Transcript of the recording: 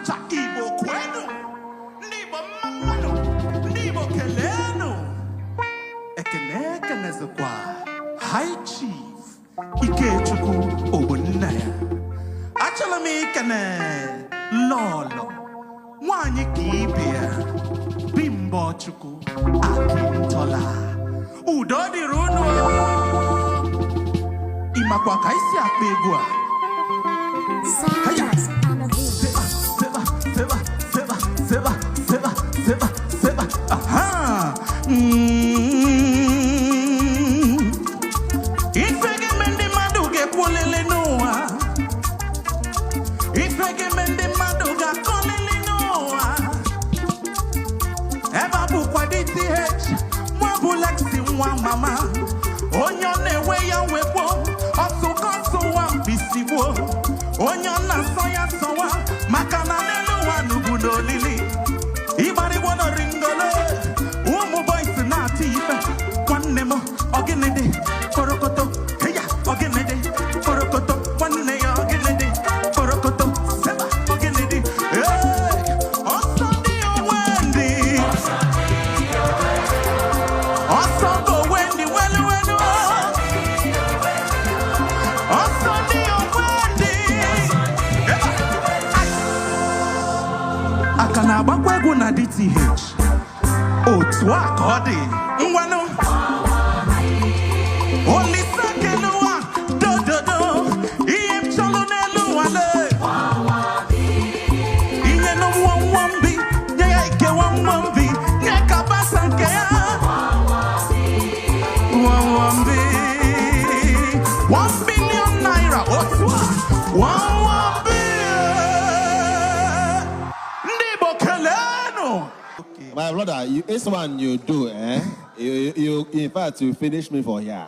cha Igbo kwenu, Igbo mamanu, Igbo kelenu. Ekene kenezekwa High Chief Ikechukwu Ogbonnaya. Achọrọ m ikene Lolo nwanyị ka ibe ya Bimbo Chukwu Akintola. Udo dịrị unu. Ịmakwa ka isi akpa egwu a. Aha. Ifege mende madu ge polele noa. Ifege mende madu ga kolele noa. Eba bu kwa DTH. Mwa bu Lexi mwa mama. Onyo newe ya wepo. Osu kosu wa bisiwo. Onyo na soya sowa. Makana nelu wa nugudo lili. Ibari wono ringole. Umu boys na tife. Kwanemo oginede. Korokoto. Heya oginede. Korokoto. Kwanne ya oginede. Korokoto. Seba oginede. Hey. Osandi o Wendy. Osando Wendy welu welu. Osandi o Wendy. Akana agbakwa egwu na DTH. Otu aka ọ dị. Ngwanụ. Olisa kenuwa. Dododo. Ihe m chọrọ n'elu wale. Ihe nụ nwamwambi. Nye ya ike nwamwambi. Nye ka basa nke ya. Nwamwambi. 1 billion naira. Otu a. Nwamwambi. Ndị Igbo kelenu. My brother, this one you do, eh? You in fact, you finish me for here.